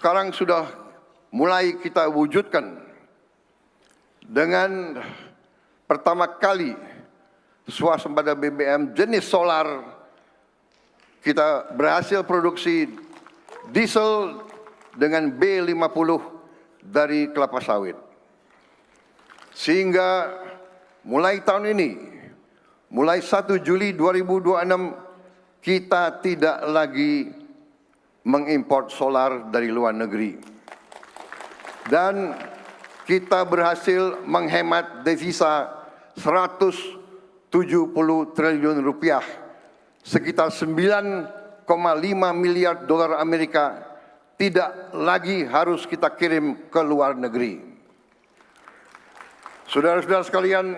sekarang sudah mulai kita wujudkan dengan pertama kali swasembada BBM jenis solar. Kita berhasil produksi diesel dengan B50 dari kelapa sawit. Sehingga mulai tahun ini, mulai 1 Juli 2026, kita tidak lagi mengimpor solar dari luar negeri. Dan kita berhasil menghemat devisa 170 triliun rupiah, sekitar 9,5 miliar dolar Amerika tidak lagi harus kita kirim ke luar negeri. Saudara-saudara sekalian,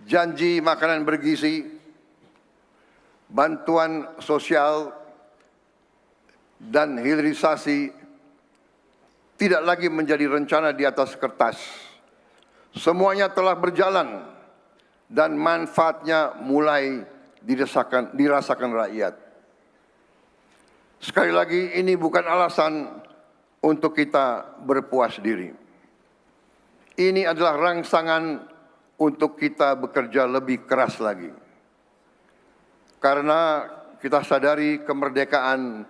janji makanan bergizi, bantuan sosial, dan hilirisasi tidak lagi menjadi rencana di atas kertas. Semuanya telah berjalan dan manfaatnya mulai dirasakan rakyat. Sekali lagi, ini bukan alasan untuk kita berpuas diri. Ini adalah rangsangan untuk kita bekerja lebih keras lagi. Karena kita sadari kemerdekaan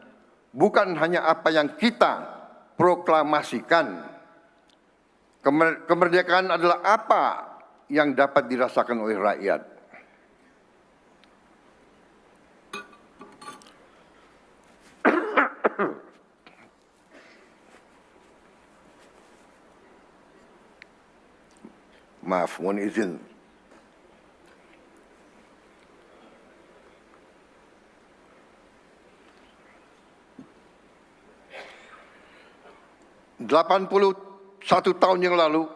bukan hanya apa yang kita proklamasikan. Kemerdekaan adalah apa yang dapat dirasakan oleh rakyat. Maaf, mohon izin. "81 tahun yang lalu,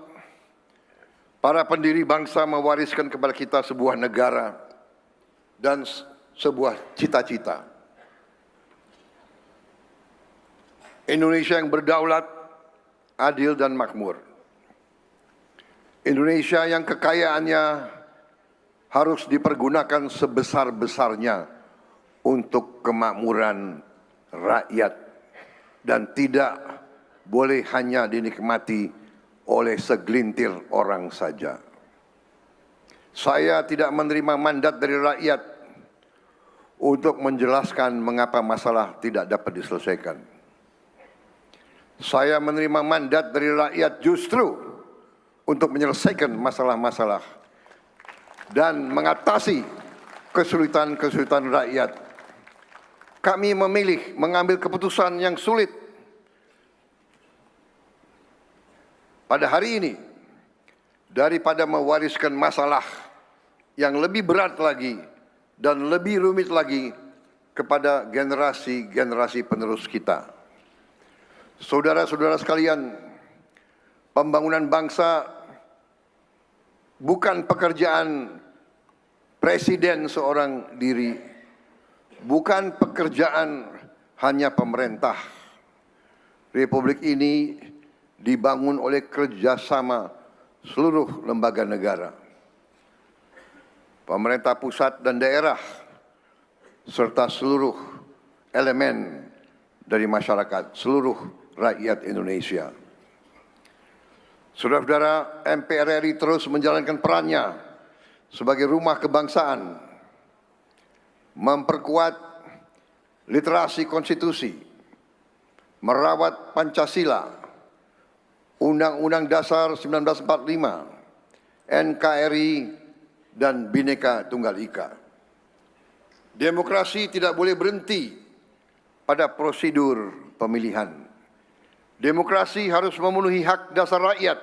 para pendiri bangsa mewariskan kepada kita sebuah negara dan sebuah cita-cita. Indonesia yang berdaulat, adil dan makmur. Indonesia yang kekayaannya harus dipergunakan sebesar-besarnya untuk kemakmuran rakyat dan tidak boleh hanya dinikmati oleh segelintir orang saja. Saya tidak menerima mandat dari rakyat untuk menjelaskan mengapa masalah tidak dapat diselesaikan. Saya menerima mandat dari rakyat justru untuk menyelesaikan masalah-masalah dan mengatasi kesulitan-kesulitan rakyat. Kami memilih mengambil keputusan yang sulit pada hari ini daripada mewariskan masalah yang lebih berat lagi dan lebih rumit lagi kepada generasi-generasi penerus kita. Saudara-saudara sekalian, pembangunan bangsa bukan pekerjaan presiden seorang diri, bukan pekerjaan hanya pemerintah. Republik ini dibangun oleh kerjasama seluruh lembaga negara, pemerintah pusat dan daerah, serta seluruh elemen dari masyarakat, seluruh rakyat Indonesia. Saudara-saudara, MPR RI terus menjalankan perannya sebagai rumah kebangsaan, memperkuat literasi konstitusi, merawat Pancasila, Undang-Undang Dasar 1945, NKRI, dan Bhinneka Tunggal Ika. Demokrasi tidak boleh berhenti pada prosedur pemilihan. Demokrasi harus memenuhi hak dasar rakyat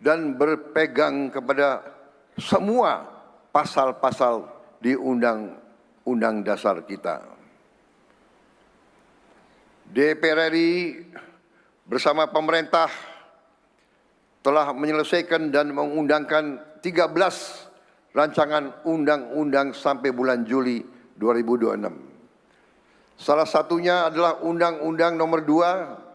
dan berpegang kepada semua pasal-pasal di Undang-Undang Dasar kita. DPR RI bersama pemerintah telah menyelesaikan dan mengundangkan 13 rancangan undang-undang sampai bulan Juli 2026. Salah satunya adalah Undang-Undang Nomor 2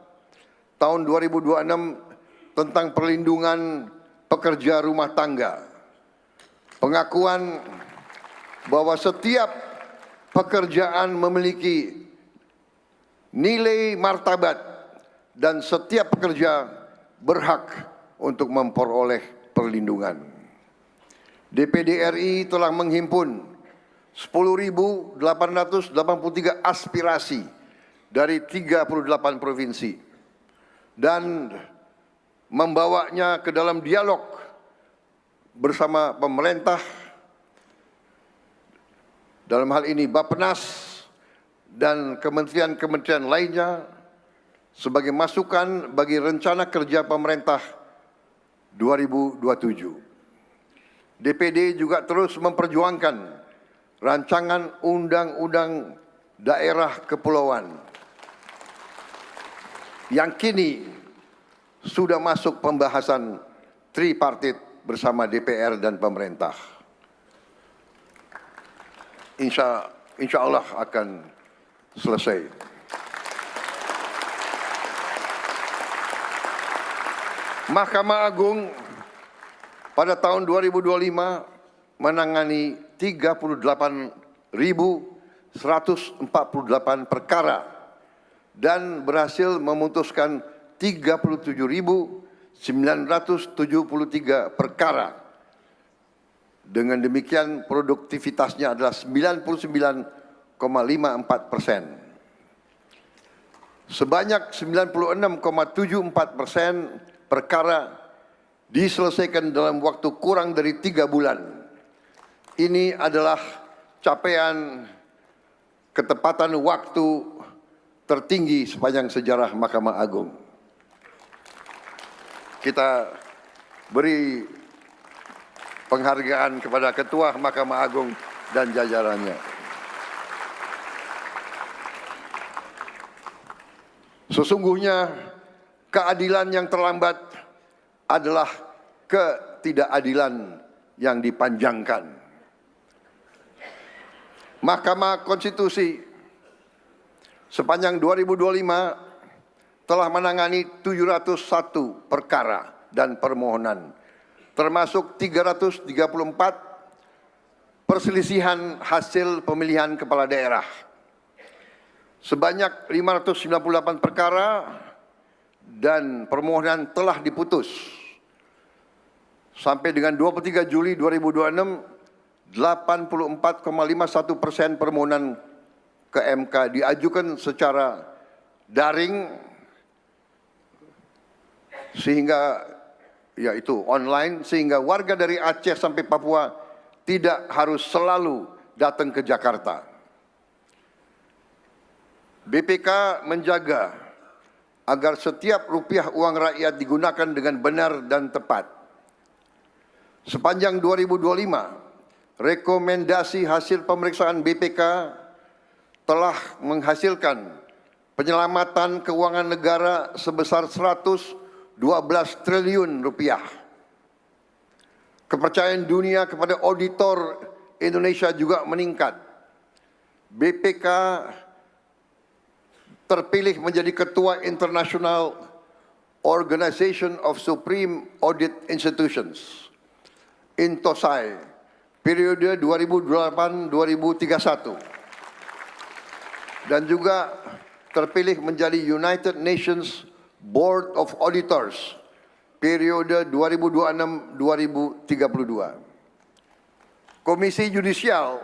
Tahun 2026 tentang perlindungan pekerja rumah tangga. Pengakuan bahwa setiap pekerjaan memiliki nilai martabat, dan setiap pekerja berhak untuk memperoleh perlindungan. DPD RI telah menghimpun 10.883 aspirasi dari 38 provinsi dan membawanya ke dalam dialog bersama pemerintah, dalam hal ini Bappenas dan kementerian-kementerian lainnya sebagai masukan bagi rencana kerja pemerintah 2027. DPD juga terus memperjuangkan rancangan undang-undang daerah kepulauan yang kini sudah masuk pembahasan tripartit bersama DPR dan pemerintah. Insya Allah akan selesai. Mahkamah Agung pada tahun 2025 menangani 38.148 perkara dan berhasil memutuskan 37.973 perkara. Dengan demikian produktivitasnya adalah 99,54%. Sebanyak 96,74% perkara diselesaikan dalam waktu kurang dari 3 bulan. Ini adalah capaian ketepatan waktu tertinggi sepanjang sejarah Mahkamah Agung. Kita beri penghargaan kepada Ketua Mahkamah Agung dan jajarannya. Sesungguhnya keadilan yang terlambat adalah ketidakadilan yang dipanjangkan. Mahkamah Konstitusi sepanjang 2025 telah menangani 701 perkara dan permohonan, termasuk 334 perselisihan hasil pemilihan kepala daerah. Sebanyak 598 perkara dan permohonan telah diputus. Sampai dengan 23 Juli 2026, 84,51% permohonan ke MK diajukan secara daring, sehingga yaitu online, sehingga warga dari Aceh sampai Papua tidak harus selalu datang ke Jakarta. BPK menjaga agar setiap rupiah uang rakyat digunakan dengan benar dan tepat. Sepanjang 2025, rekomendasi hasil pemeriksaan BPK telah menghasilkan penyelamatan keuangan negara sebesar 112 triliun rupiah. Kepercayaan dunia kepada auditor Indonesia juga meningkat. BPK terpilih menjadi Ketua International Organization of Supreme Audit Institutions, INTOSAI, periode 2008-2031. Dan juga terpilih menjadi United Nations Board of Auditors, periode 2026-2032. Komisi Yudisial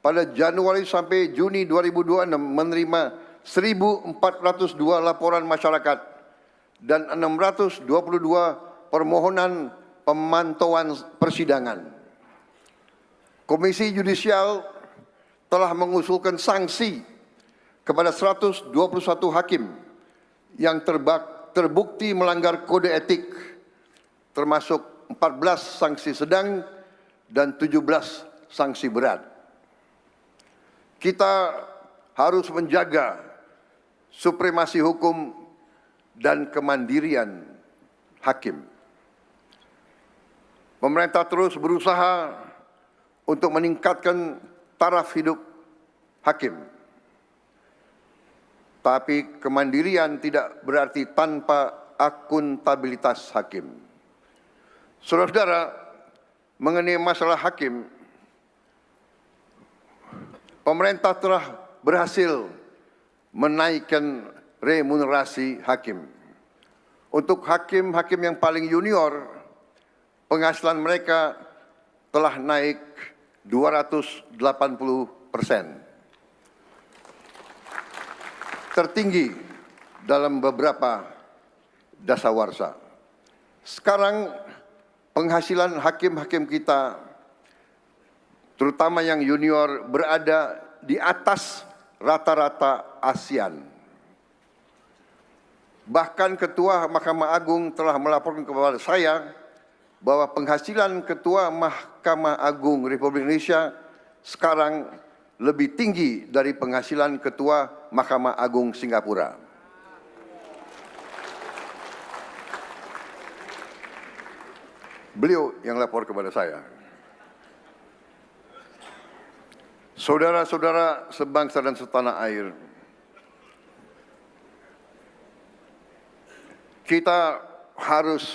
pada Januari sampai Juni 2026 menerima 1.402 laporan masyarakat dan 622 permohonan pemantauan persidangan. Komisi Yudisial telah mengusulkan sanksi kepada 121 hakim yang terbukti melanggar kode etik, termasuk 14 sanksi sedang dan 17 sanksi berat. Kita harus menjaga supremasi hukum dan kemandirian hakim. Pemerintah terus berusaha untuk meningkatkan taraf hidup hakim. Tapi kemandirian tidak berarti tanpa akuntabilitas hakim. Saudara-saudara, mengenai masalah hakim, pemerintah telah berhasil menaikkan remunerasi hakim. Untuk hakim-hakim yang paling junior, penghasilan mereka telah naik 280%. Tertinggi dalam beberapa dasawarsa. Sekarang penghasilan hakim-hakim kita, terutama yang junior, berada di atas rata-rata ASEAN. Bahkan Ketua Mahkamah Agung telah melaporkan kepada saya bahwa penghasilan Ketua Mahkamah Agung Republik Indonesia sekarang lebih tinggi dari penghasilan Ketua Mahkamah Agung Singapura. Beliau yang lapor kepada saya. Saudara-saudara sebangsa dan setanah air, kita harus